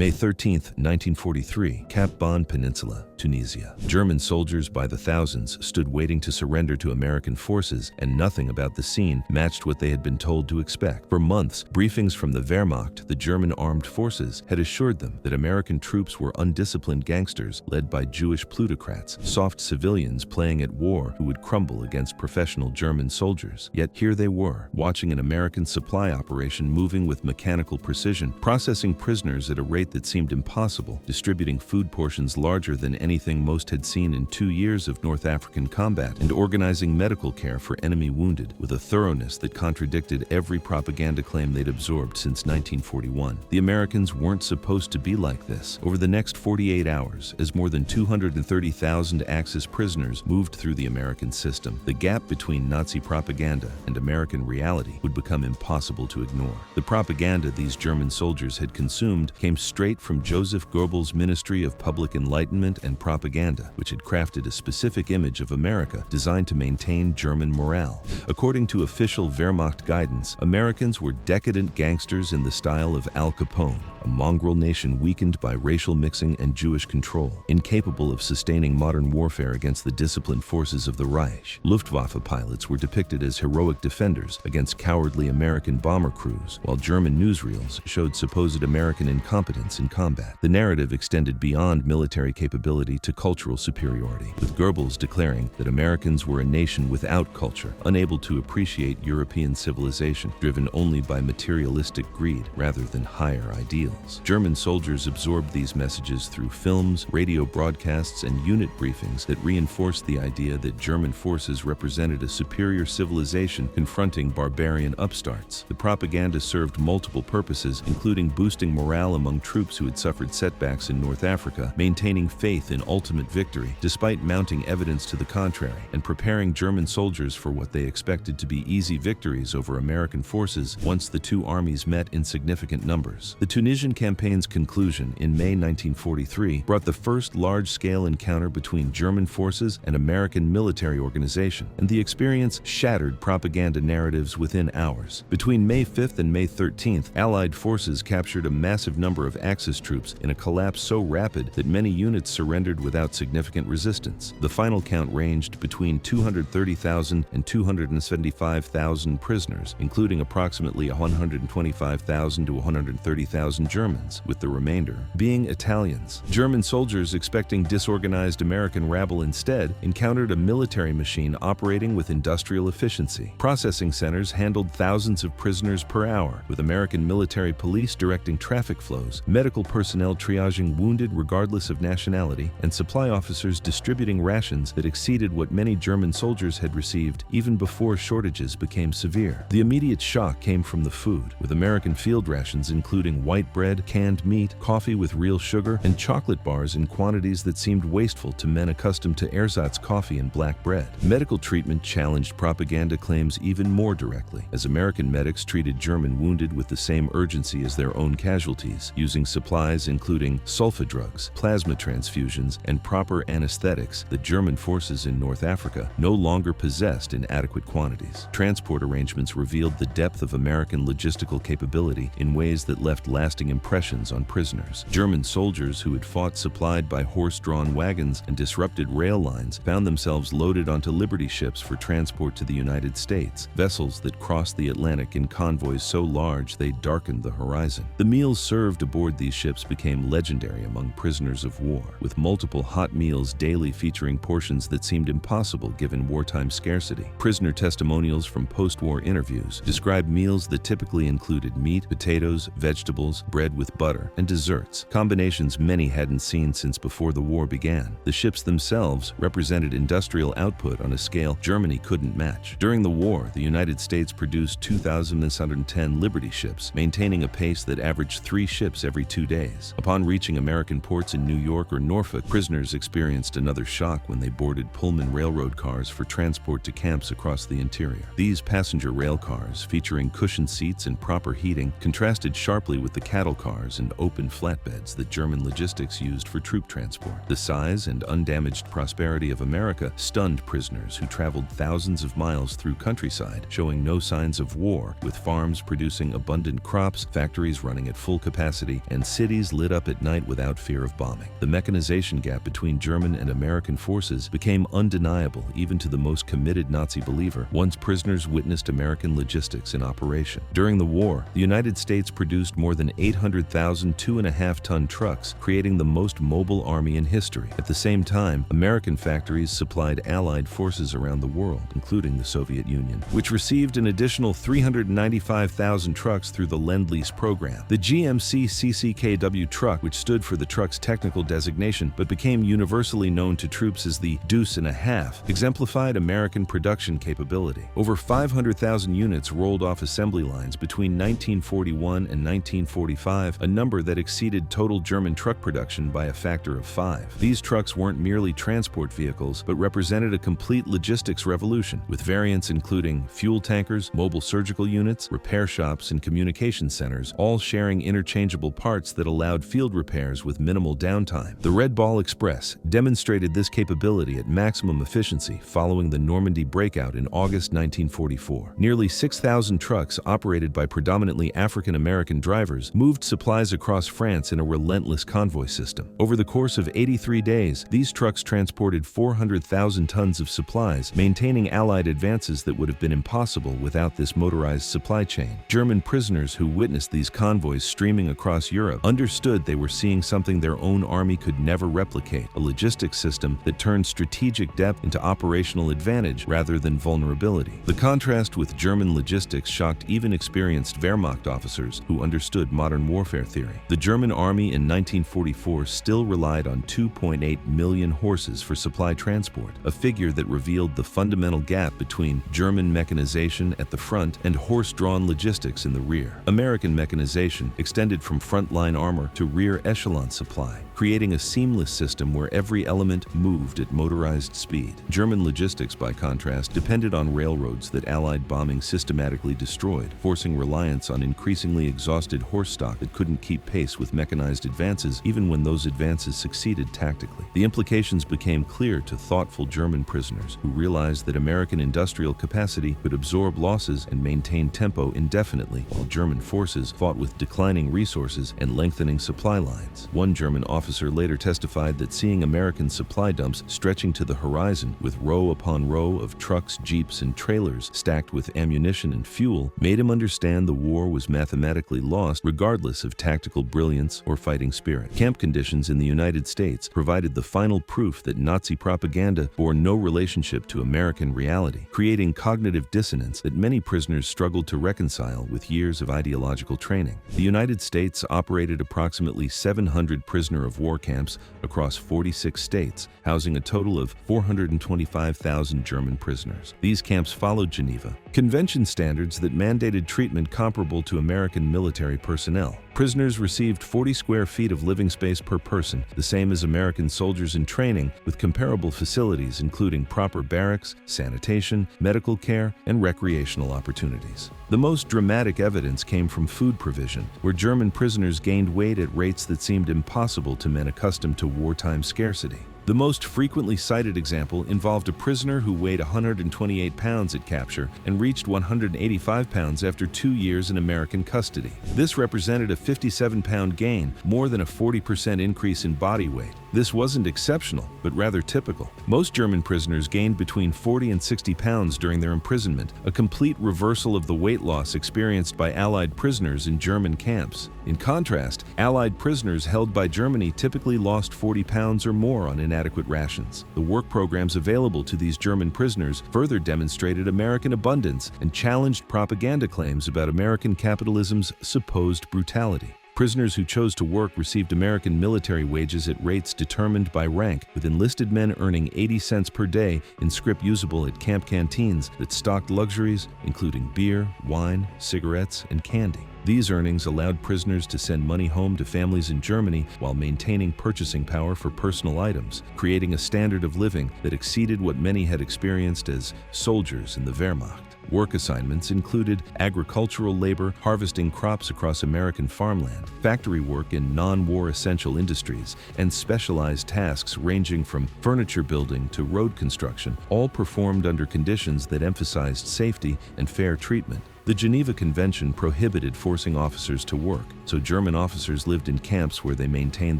May 13, 1943, Cap Bon Peninsula, Tunisia. German soldiers by the thousands stood waiting to surrender to American forces, and nothing about the scene matched what they had been told to expect. For months, briefings from the Wehrmacht, the German armed forces, had assured them that American troops were undisciplined gangsters led by Jewish plutocrats, soft civilians playing at war who would crumble against professional German soldiers. Yet here they were, watching an American supply operation moving with mechanical precision, processing prisoners at a rate that seemed impossible, distributing food portions larger than anything most had seen in 2 years of North African combat, and organizing medical care for enemy wounded with a thoroughness that contradicted every propaganda claim they'd absorbed since 1941. The Americans weren't supposed to be like this. Over the next 48 hours, as more than 230,000 Axis prisoners moved through the American system, the gap between Nazi propaganda and American reality would become impossible to ignore. The propaganda these German soldiers had consumed came straight from Joseph Goebbels' Ministry of Public Enlightenment and Propaganda, which had crafted a specific image of America designed to maintain German morale. According to official Wehrmacht guidance, Americans were decadent gangsters in the style of Al Capone, a mongrel nation weakened by racial mixing and Jewish control, incapable of sustaining modern warfare against the disciplined forces of the Reich. Luftwaffe pilots were depicted as heroic defenders against cowardly American bomber crews, while German newsreels showed supposed American incompetence in combat. The narrative extended beyond military capability to cultural superiority, with Goebbels declaring that Americans were a nation without culture, unable to appreciate European civilization, driven only by materialistic greed rather than higher ideals. German soldiers absorbed these messages through films, radio broadcasts, and unit briefings that reinforced the idea that German forces represented a superior civilization confronting barbarian upstarts. The propaganda served multiple purposes, including boosting morale among troops who had suffered setbacks in North Africa, maintaining faith in ultimate victory despite mounting evidence to the contrary, and preparing German soldiers for what they expected to be easy victories over American forces once the two armies met in significant numbers. The Tunisian campaign's conclusion in May 1943 brought the first large-scale encounter between German forces and American military organization, and the experience shattered propaganda narratives within hours. Between May 5th and May 13th, Allied forces captured a massive number of Axis troops in a collapse so rapid that many units surrendered without significant resistance. The final count ranged between 230,000 and 275,000 prisoners, including approximately 125,000 to 130,000 Germans, with the remainder being Italians. German soldiers expecting disorganized American rabble instead encountered a military machine operating with industrial efficiency. Processing centers handled thousands of prisoners per hour, with American military police directing traffic flows, medical personnel triaging wounded regardless of nationality, and supply officers distributing rations that exceeded what many German soldiers had received even before shortages became severe. The immediate shock came from the food, with American field rations including white bread, canned meat, coffee with real sugar, and chocolate bars in quantities that seemed wasteful to men accustomed to ersatz coffee and black bread. Medical treatment challenged propaganda claims even more directly, as American medics treated German wounded with the same urgency as their own casualties, using supplies including sulfa drugs, plasma transfusions, and proper anesthetics that German forces in North Africa no longer possessed in adequate quantities. Transport arrangements revealed the depth of American logistical capability in ways that left lasting impressions on prisoners. German soldiers who had fought supplied by horse-drawn wagons and disrupted rail lines found themselves loaded onto Liberty ships for transport to the United States, vessels that crossed the Atlantic in convoys so large they darkened the horizon. The meals served aboard these ships became legendary among prisoners of war, with multiple hot meals daily featuring portions that seemed impossible given wartime scarcity. Prisoner testimonials from post-war interviews described meals that typically included meat, potatoes, vegetables, bread with butter, and desserts, combinations many hadn't seen since before the war began. The ships themselves represented industrial output on a scale Germany couldn't match. During the war, the United States produced 2,610 Liberty ships, maintaining a pace that averaged 3 ships every 2 days. Upon reaching American ports in New York or Norfolk, prisoners experienced another shock when they boarded Pullman railroad cars for transport to camps across the interior. These passenger rail cars, featuring cushioned seats and proper heating, contrasted sharply with the cattle cars and open flatbeds that German logistics used for troop transport. The size and undamaged prosperity of America stunned prisoners who traveled thousands of miles through countryside, showing no signs of war, with farms producing abundant crops, factories running at full capacity, and cities lit up at night without fear of bombing. The mechanization gap between German and American forces became undeniable even to the most committed Nazi believer once prisoners witnessed American logistics in operation. During the war, the United States produced more than 800,000 2.5-ton trucks, creating the most mobile army in history. At the same time, American factories supplied Allied forces around the world, including the Soviet Union, which received an additional 395,000 trucks through the Lend-Lease program. The GMC CCKW truck, which stood for the truck's technical designation but became universally known to troops as the Deuce and a Half, exemplified American production capability. Over 500,000 units rolled off assembly lines between 1941 and 1945, a number that exceeded total German truck production by a factor of 5. These trucks weren't merely transport vehicles, but represented a complete logistics revolution, with variants including fuel tankers, mobile surgical units, repair shops, and communication centers, all sharing interchangeable parts that allowed field repairs with minimal downtime. The Red Ball Express demonstrated this capability at maximum efficiency following the Normandy breakout in August 1944. Nearly 6,000 trucks operated by predominantly African-American drivers moved supplies across France in a relentless convoy system. Over the course of 83 days, these trucks transported 400,000 tons of supplies, maintaining Allied advances that would have been impossible without this motorized supply chain. German prisoners who witnessed these convoys streaming across Europe understood they were seeing something their own army could never replicate, a logistics system that turned strategic depth into operational advantage rather than vulnerability. The contrast with German logistics shocked even experienced Wehrmacht officers who understood modern warfare theory. The German army in 1944 still relied on 2.8 million horses for supply transport, a figure that revealed the fundamental gap between German mechanization at the front and horse-drawn logistics in the rear. American mechanization extended from frontline armor to rear echelon supply, creating a seamless system where every element moved at motorized speed. German logistics, by contrast, depended on railroads that Allied bombing systematically destroyed, forcing reliance on increasingly exhausted horse stock that couldn't keep pace with mechanized advances even when those advances succeeded tactically. The implications became clear to thoughtful German prisoners who realized that American industrial capacity could absorb losses and maintain tempo indefinitely, while German forces fought with declining resources and lengthening supply lines. One German officer later testified that seeing American supply dumps stretching to the horizon with row upon row of trucks, jeeps, and trailers stacked with ammunition and fuel made him understand the war was mathematically lost regardless of tactical brilliance or fighting spirit. Camp conditions in the United States provided the final proof that Nazi propaganda bore no relationship to American reality, creating cognitive dissonance that many prisoners struggled to reconcile with years of ideological training. The United States operated approximately 700 prisoner of war camps across 46 states, housing a total of 425,000 German prisoners. These camps followed Geneva Convention standards that mandated treatment comparable to American military personnel. Prisoners received 40 square feet of living space per person, the same as American soldiers in training, with comparable facilities including proper barracks, sanitation, medical care, and recreational opportunities. The most dramatic evidence came from food provision, where German prisoners gained weight at rates that seemed impossible to men accustomed to wartime scarcity. The most frequently cited example involved a prisoner who weighed 128 pounds at capture and reached 185 pounds after 2 years in American custody. This represented a 57-pound gain, more than a 40% increase in body weight. This wasn't exceptional, but rather typical. Most German prisoners gained between 40 and 60 pounds during their imprisonment, a complete reversal of the weight loss experienced by Allied prisoners in German camps. In contrast, Allied prisoners held by Germany typically lost 40 pounds or more on inadequate rations. The work programs available to these German prisoners further demonstrated American abundance and challenged propaganda claims about American capitalism's supposed brutality. Prisoners who chose to work received American military wages at rates determined by rank, with enlisted men earning 80 cents per day in scrip usable at camp canteens that stocked luxuries, including beer, wine, cigarettes, and candy. These earnings allowed prisoners to send money home to families in Germany while maintaining purchasing power for personal items, creating a standard of living that exceeded what many had experienced as soldiers in the Wehrmacht. Work assignments included agricultural labor, harvesting crops across American farmland, factory work in non-war essential industries, and specialized tasks ranging from furniture building to road construction, all performed under conditions that emphasized safety and fair treatment. The Geneva Convention prohibited forcing officers to work, so German officers lived in camps where they maintained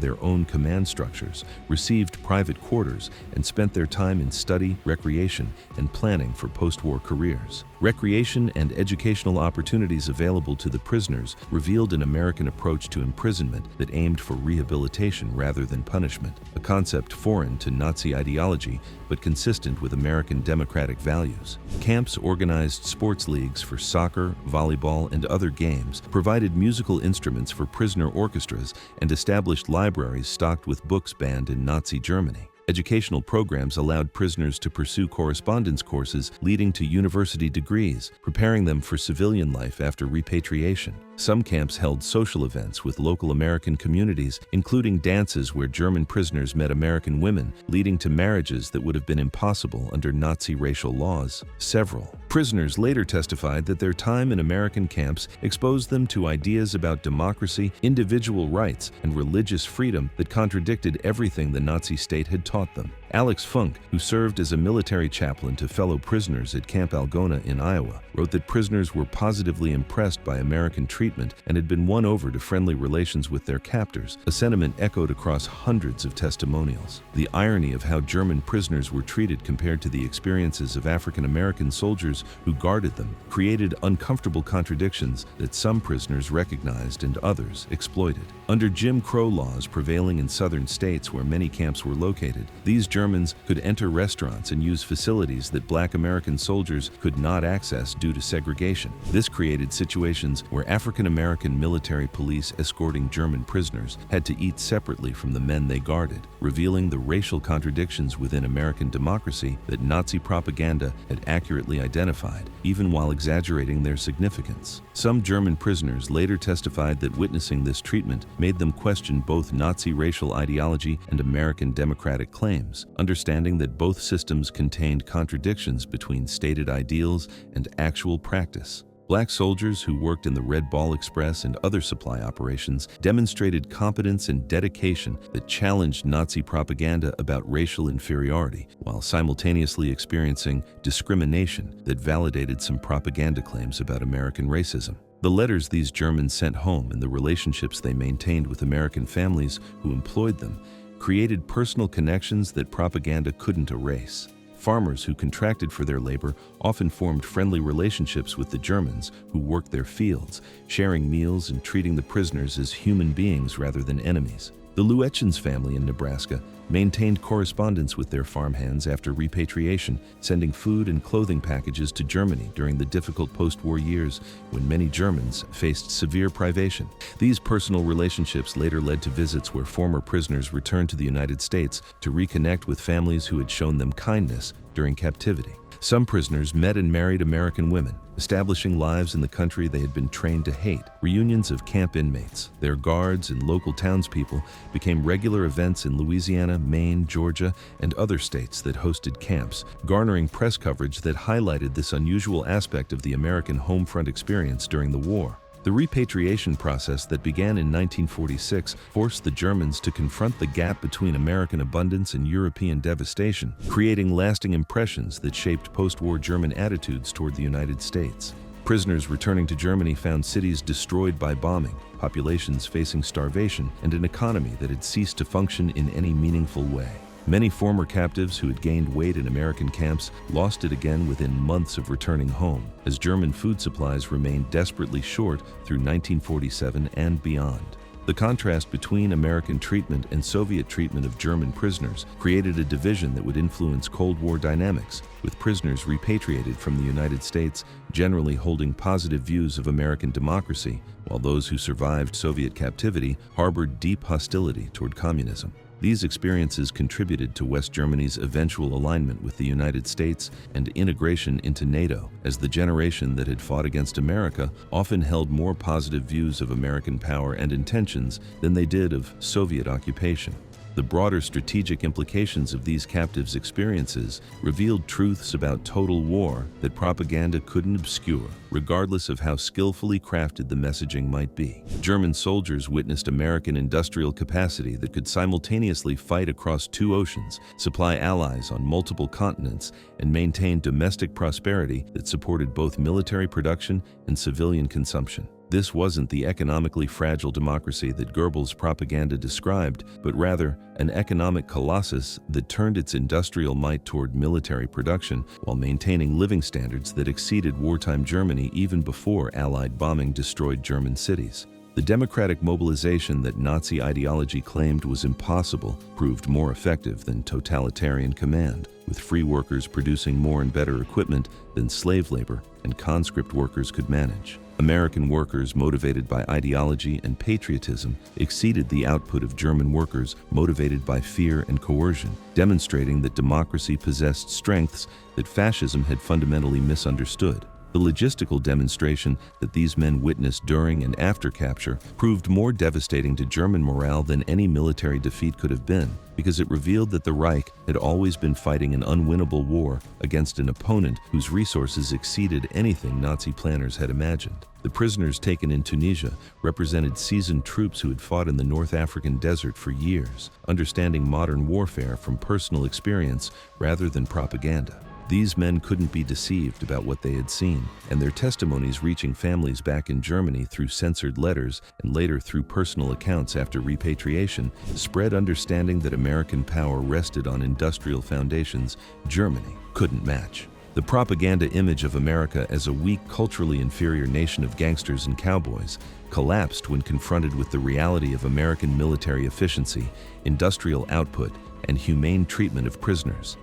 their own command structures, received private quarters, and spent their time in study, recreation, and planning for post-war careers. Recreation and educational opportunities available to the prisoners revealed an American approach to imprisonment that aimed for rehabilitation rather than punishment, a concept foreign to Nazi ideology but consistent with American democratic values. Camps organized sports leagues for soccer, volleyball, and other games, provided musical instruments for prisoner orchestras, and established libraries stocked with books banned in Nazi Germany. Educational programs allowed prisoners to pursue correspondence courses leading to university degrees, preparing them for civilian life after repatriation. Some camps held social events with local American communities, including dances where German prisoners met American women, leading to marriages that would have been impossible under Nazi racial laws. Several prisoners later testified that their time in American camps exposed them to ideas about democracy, individual rights, and religious freedom that contradicted everything the Nazi state had taught them. Alex Funk, who served as a military chaplain to fellow prisoners at Camp Algona in Iowa, wrote that prisoners were positively impressed by American treatment and had been won over to friendly relations with their captors, a sentiment echoed across hundreds of testimonials. The irony of how German prisoners were treated compared to the experiences of African American soldiers who guarded them created uncomfortable contradictions that some prisoners recognized and others exploited. Under Jim Crow laws prevailing in southern states where many camps were located, these Germans could enter restaurants and use facilities that Black American soldiers could not access due to segregation. This created situations where African American military police escorting German prisoners had to eat separately from the men they guarded, revealing the racial contradictions within American democracy that Nazi propaganda had accurately identified, even while exaggerating their significance. Some German prisoners later testified that witnessing this treatment made them question both Nazi racial ideology and American democratic claims, understanding that both systems contained contradictions between stated ideals and actual practice. Black soldiers who worked in the Red Ball Express and other supply operations demonstrated competence and dedication that challenged Nazi propaganda about racial inferiority, while simultaneously experiencing discrimination that validated some propaganda claims about American racism. The letters these Germans sent home and the relationships they maintained with American families who employed them created personal connections that propaganda couldn't erase. Farmers who contracted for their labor often formed friendly relationships with the Germans who worked their fields, sharing meals and treating the prisoners as human beings rather than enemies. The Luetchens family in Nebraska maintained correspondence with their farmhands after repatriation, sending food and clothing packages to Germany during the difficult post-war years when many Germans faced severe privation. These personal relationships later led to visits where former prisoners returned to the United States to reconnect with families who had shown them kindness during captivity. Some prisoners met and married American women, establishing lives in the country they had been trained to hate. Reunions of camp inmates, their guards, and local townspeople became regular events in Louisiana, Maine, Georgia, and other states that hosted camps, garnering press coverage that highlighted this unusual aspect of the American home front experience during the war. The repatriation process that began in 1946 forced the Germans to confront the gap between American abundance and European devastation, creating lasting impressions that shaped post-war German attitudes toward the United States. Prisoners returning to Germany found cities destroyed by bombing, populations facing starvation, and an economy that had ceased to function in any meaningful way. Many former captives who had gained weight in American camps lost it again within months of returning home, as German food supplies remained desperately short through 1947 and beyond. The contrast between American treatment and Soviet treatment of German prisoners created a division that would influence Cold War dynamics, with prisoners repatriated from the United States generally holding positive views of American democracy, while those who survived Soviet captivity harbored deep hostility toward communism. These experiences contributed to West Germany's eventual alignment with the United States and integration into NATO, as the generation that had fought against America often held more positive views of American power and intentions than they did of Soviet occupation. The broader strategic implications of these captives' experiences revealed truths about total war that propaganda couldn't obscure. regardless of how skillfully crafted the messaging might be. German soldiers witnessed American industrial capacity that could simultaneously fight across 2 oceans, supply allies on multiple continents, and maintain domestic prosperity that supported both military production and civilian consumption. This wasn't the economically fragile democracy that Goebbels' propaganda described, but rather an economic colossus that turned its industrial might toward military production while maintaining living standards that exceeded wartime Germany even before Allied bombing destroyed German cities. The democratic mobilization that Nazi ideology claimed was impossible proved more effective than totalitarian command, with free workers producing more and better equipment than slave labor and conscript workers could manage. American workers motivated by ideology and patriotism exceeded the output of German workers motivated by fear and coercion, demonstrating that democracy possessed strengths that fascism had fundamentally misunderstood. The logistical demonstration that these men witnessed during and after capture proved more devastating to German morale than any military defeat could have been, because it revealed that the Reich had always been fighting an unwinnable war against an opponent whose resources exceeded anything Nazi planners had imagined. The prisoners taken in Tunisia represented seasoned troops who had fought in the North African desert for years, understanding modern warfare from personal experience rather than propaganda. These men couldn't be deceived about what they had seen, and their testimonies reaching families back in Germany through censored letters and later through personal accounts after repatriation spread understanding that American power rested on industrial foundations Germany couldn't match. The propaganda image of America as a weak, culturally inferior nation of gangsters and cowboys collapsed when confronted with the reality of American military efficiency, industrial output, and humane treatment of prisoners.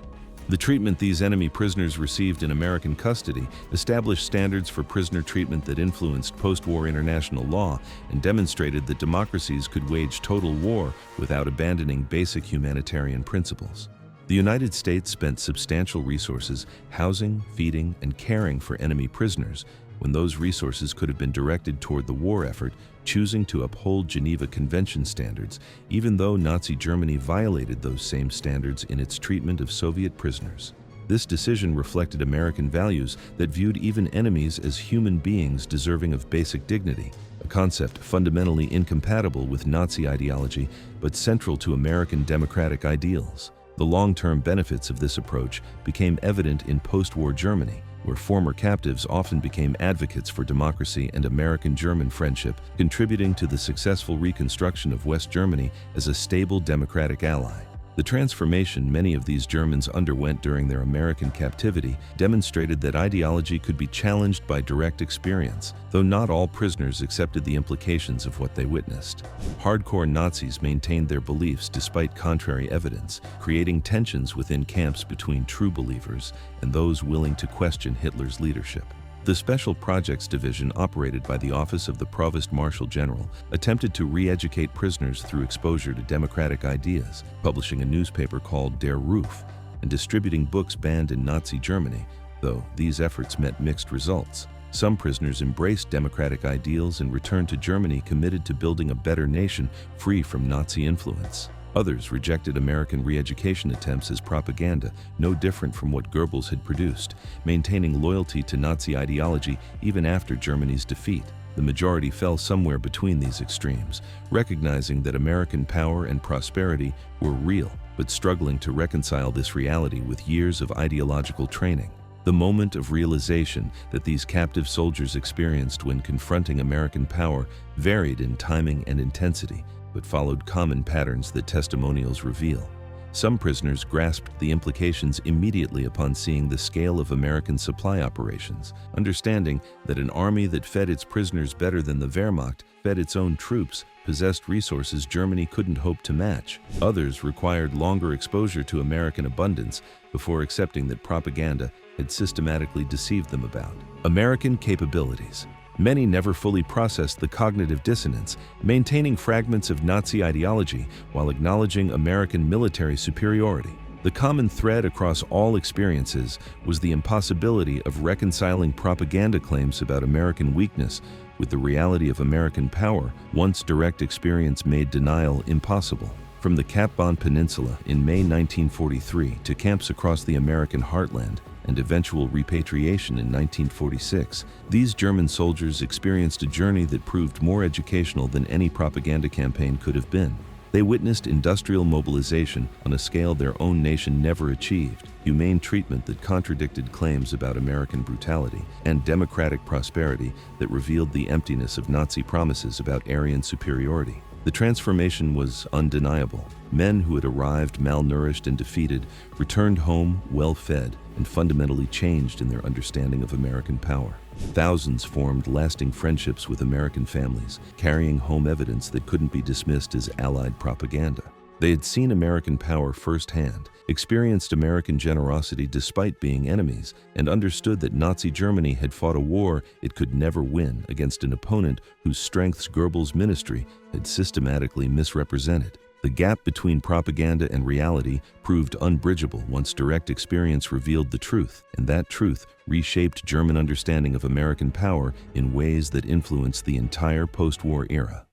The treatment these enemy prisoners received in American custody established standards for prisoner treatment that influenced post-war international law and demonstrated that democracies could wage total war without abandoning basic humanitarian principles. The United States spent substantial resources housing, feeding, and caring for enemy prisoners when those resources could have been directed toward the war effort, choosing to uphold Geneva Convention standards, even though Nazi Germany violated those same standards in its treatment of Soviet prisoners. This decision reflected American values that viewed even enemies as human beings deserving of basic dignity, a concept fundamentally incompatible with Nazi ideology but central to American democratic ideals. The long-term benefits of this approach became evident in post-war Germany, where former captives often became advocates for democracy and American-German friendship, contributing to the successful reconstruction of West Germany as a stable democratic ally. The transformation many of these Germans underwent during their American captivity demonstrated that ideology could be challenged by direct experience, though not all prisoners accepted the implications of what they witnessed. Hardcore Nazis maintained their beliefs despite contrary evidence, creating tensions within camps between true believers and those willing to question Hitler's leadership. The Special Projects Division, operated by the Office of the Provost Marshal General, attempted to re-educate prisoners through exposure to democratic ideas, publishing a newspaper called Der Ruf, and distributing books banned in Nazi Germany, though these efforts met mixed results. Some prisoners embraced democratic ideals and returned to Germany committed to building a better nation free from Nazi influence. Others rejected American re-education attempts as propaganda, no different from what Goebbels had produced, maintaining loyalty to Nazi ideology even after Germany's defeat. The majority fell somewhere between these extremes, recognizing that American power and prosperity were real, but struggling to reconcile this reality with years of ideological training. The moment of realization that these captive soldiers experienced when confronting American power varied in timing and intensity, but followed common patterns that testimonials reveal. Some prisoners grasped the implications immediately upon seeing the scale of American supply operations, understanding that an army that fed its prisoners better than the Wehrmacht fed its own troops possessed resources Germany couldn't hope to match. Others required longer exposure to American abundance before accepting that propaganda had systematically deceived them about American capabilities. Many never fully processed the cognitive dissonance, maintaining fragments of Nazi ideology while acknowledging American military superiority. The common thread across all experiences was the impossibility of reconciling propaganda claims about American weakness with the reality of American power, once direct experience made denial impossible. From the Cap Bon Peninsula in May 1943 to camps across the American heartland and eventual repatriation in 1946, these German soldiers experienced a journey that proved more educational than any propaganda campaign could have been. They witnessed industrial mobilization on a scale their own nation never achieved, humane treatment that contradicted claims about American brutality, and democratic prosperity that revealed the emptiness of Nazi promises about Aryan superiority. The transformation was undeniable. Men who had arrived malnourished and defeated returned home well-fed and fundamentally changed in their understanding of American power. Thousands formed lasting friendships with American families, carrying home evidence that couldn't be dismissed as Allied propaganda. They had seen American power firsthand, experienced American generosity despite being enemies, and understood that Nazi Germany had fought a war it could never win against an opponent whose strengths Goebbels' ministry had systematically misrepresented. The gap between propaganda and reality proved unbridgeable once direct experience revealed the truth, and that truth reshaped German understanding of American power in ways that influenced the entire post-war era.